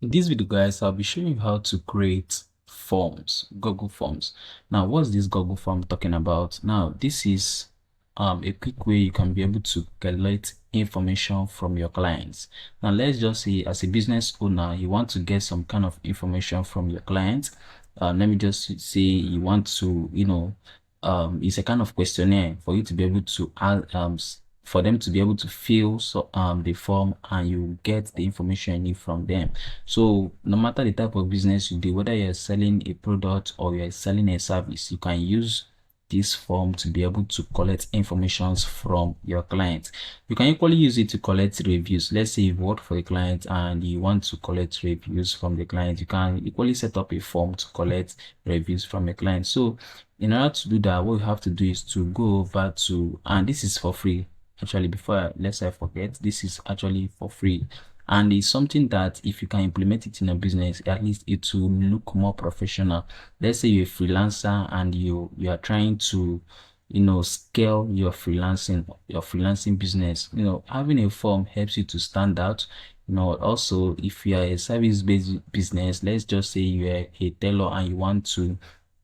In this video, guys, I'll be showing you how to create forms, Google Forms. Now, what's this Google Form talking about? Now, this is a quick way you can be able to collect information from your clients. Now, let's just say as a business owner, you want to get some kind of information from your clients. Let me just say you want to, it's a kind of questionnaire for you to be able to for them to be able to fill the form, and you get the information you need from them. So no matter the type of business you do, whether you're selling a product or you're selling a service, you can use this form to be able to collect information from your client. You can equally use it to collect reviews. Let's say you've worked for a client and you want to collect reviews from the client. You can equally set up a form to collect reviews from a client. So in order to do that, what you have to do is to go over to, and this is for free. Actually, lest I forget, this is actually for free, and it's something that if you can implement it in a business, at least it will look more professional. Let's say you're a freelancer and you are trying to scale your freelancing business. Having a form helps you to stand out. Also, if you are a service-based business, let's just say you're a tailor and you want to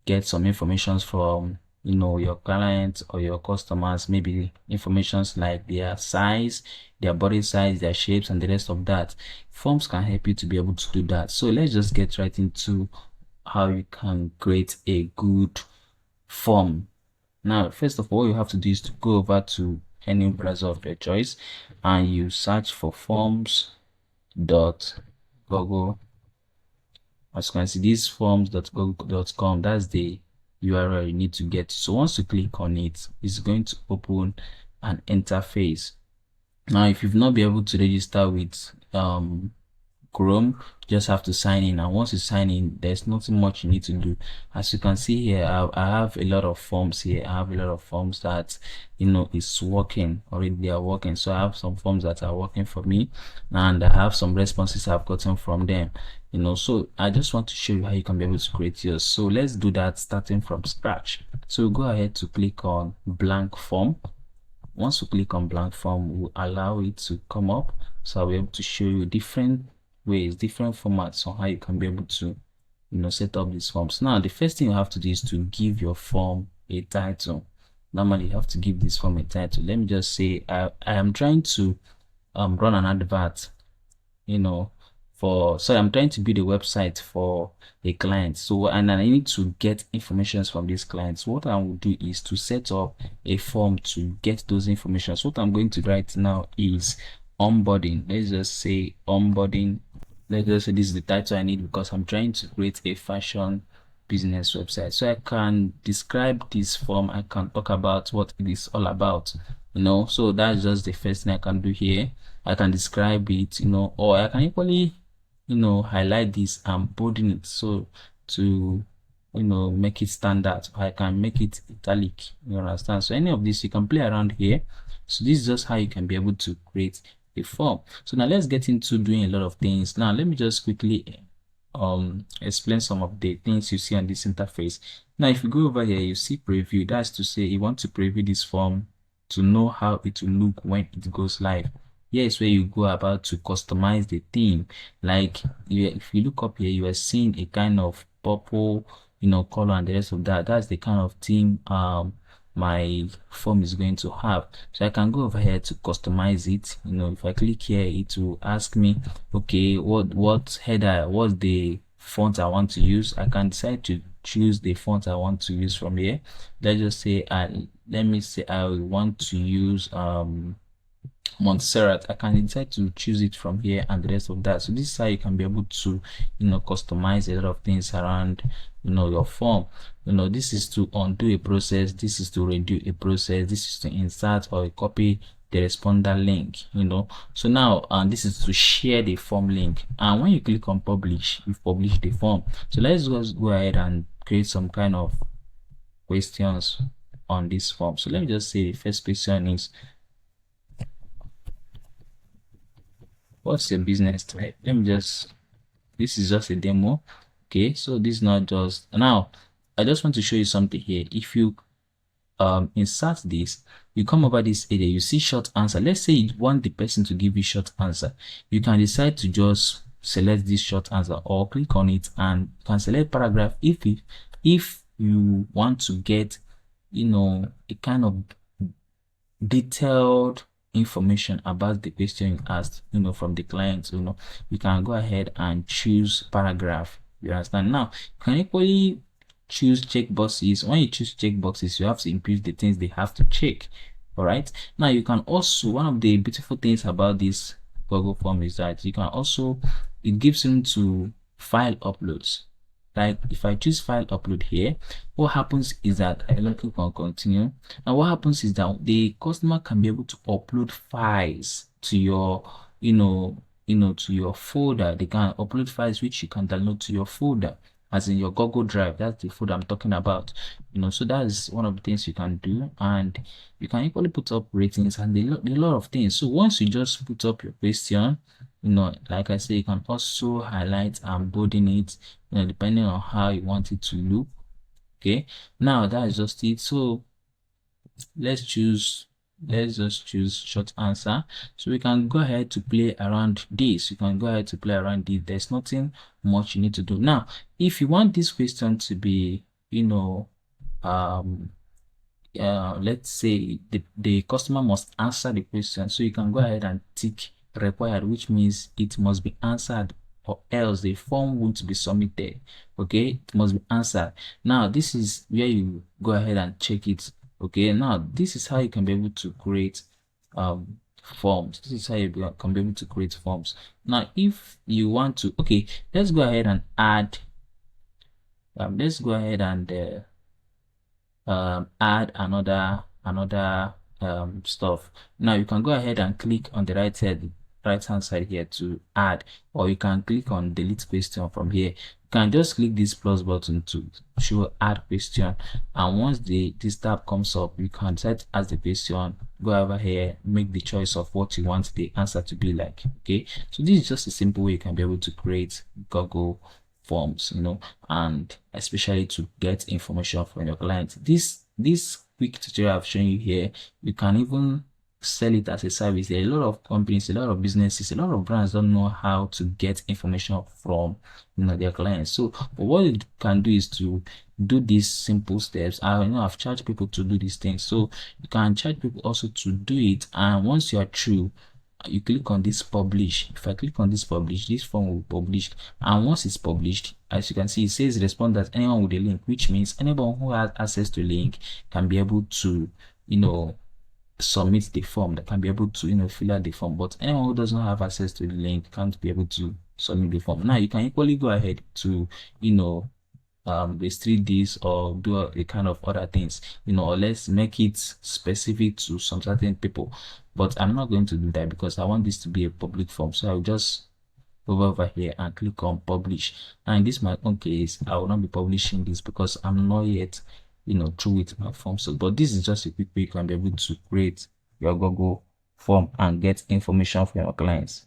get some information from your clients or your customers, maybe informations like their size, their body size, their shapes, and the rest of that. Forms can help you to be able to do that. So let's just get right into how you can create a good form. Now, first of all, you have to do is to go over to any browser of your choice and you search for forms.google. As you can see, this forms.google.com, that's the URL you need to get. So once you click on it, it's going to open an interface. Now, if you've not been able to register with Chrome, you just have to sign in, and once you sign in, there's nothing much you need to do. As you can see here, I have a lot of forms here. I have a lot of forms that is working already. They are working. So I have some forms that are working for me, and I have some responses I've gotten from them. So I just want to show you how you can be able to create yours. So let's do that starting from scratch. So go ahead to click on blank form. Once you click on blank form, we'll allow it to come up. So I'll be able to show you different ways, different formats on how you can be able to set up these forms. Now, the first thing you have to do is to give your form a title. Normally, you have to give this form a title. Let me just say I am trying to run an advert, so I'm trying to build a website for a client. So, and I need to get information from these clients. What I will do is to set up a form to get those information. So what I'm going to write now is onboarding. Let's just say onboarding. Let's just say this is the title I need because I'm trying to create a fashion business website. So I can describe this form. I can talk about what it is all about. So that's just the first thing I can do here. I can describe it, or I can equally highlight this and bolding it so to make it stand out. I can make it italic, you understand? So any of this you can play around here. So this is just how you can be able to create a form. So now let's get into doing a lot of things. Now let me just quickly explain some of the things you see on this interface. Now if you go over here, you see preview. That's to say you want to preview this form to know how it will look when it goes live. Here is where you go about to customize the theme. Like if you look up here, you are seeing a kind of purple color and the rest of that. That's the kind of theme my form is going to have. So I can go over here to customize it. If I click here, it will ask me, okay, what header, what's the font I want to use. I can decide to choose the font I want to use from here. Let's just say let me say I want to use Montserrat. I can decide to choose it from here and the rest of that. So this is how you can be able to customize a lot of things around your form. This is to undo a process, this is to redo a process, this is to insert or copy the responder link. So now this is to share the form link, and when you click on publish, you've published the form. So let's just go ahead and create some kind of questions on this form. So let me just say the first question is, what's your business type? This is just a demo. Okay, so this is not just, now I just want to show you something here. If you insert this, you come over this area, you see short answer. Let's say you want the person to give you short answer. You can decide to just select this short answer or click on it and you can select paragraph if you want to get, you know, a kind of detailed information about the question you asked, you know, from the client. You know, you can go ahead and choose paragraph. You understand? Now you can equally choose checkboxes. When you choose checkboxes, you have to increase the things they have to check. All right, now you can also, one of the beautiful things about this Google form is that you can also, it gives them to file uploads. Like if I choose file upload here, what happens is that I click on continue. Now what happens is that the customer can be able to upload files to your, to your folder. They can upload files which you can download to your folder, as in your Google Drive. That's the folder I'm talking about. So that is one of the things you can do, and you can equally put up ratings and a lot of things. So once you just put up your question, like I say, you can also highlight and bolden it, depending on how you want it to look. Okay, now that is just it. So let's just choose short answer. So we can go ahead to play around this. You can go ahead to play around this. There's nothing much you need to do. Now, if you want this question to be, let's say the customer must answer the question, so you can go ahead and tick required, which means it must be answered or else the form won't be submitted. Okay, it must be answered. Now this is where you go ahead and check it. Okay, now this is how you can be able to create forms. This is how you can be able to create forms. Now if you want to, okay, let's go ahead and add add another stuff. Now you can go ahead and click on the right hand side here to add, or you can click on delete question from here. You can just click this plus button to show add question, and once this tab comes up, you can set as the question, go over here, make the choice of what you want the answer to be like. Okay, so this is just a simple way you can be able to create Google forms, and especially to get information from your client. This quick tutorial I've shown you here, you can even sell it as a service. There are a lot of companies, a lot of businesses, a lot of brands don't know how to get information from their clients. So but what you can do is to do these simple steps. I've charged people to do these things, so you can charge people also to do it, and once you are through, you click on this publish. If I click on this publish, this form will be published, and once it's published, as you can see, it says respond that anyone with a link, which means anyone who has access to link can be able to submit the form, that can be able to fill out the form. But anyone who does not have access to the link can't be able to submit the form. Now you can equally go ahead to restrict this or do a kind of other things, or let's make it specific to some certain people. But I'm not going to do that because I want this to be a public form. So I'll just go over here and click on publish. And in this my own case, I will not be publishing this because I'm not yet through with my form. So but this is just a quick way you can be able to create your Google form and get information from your clients.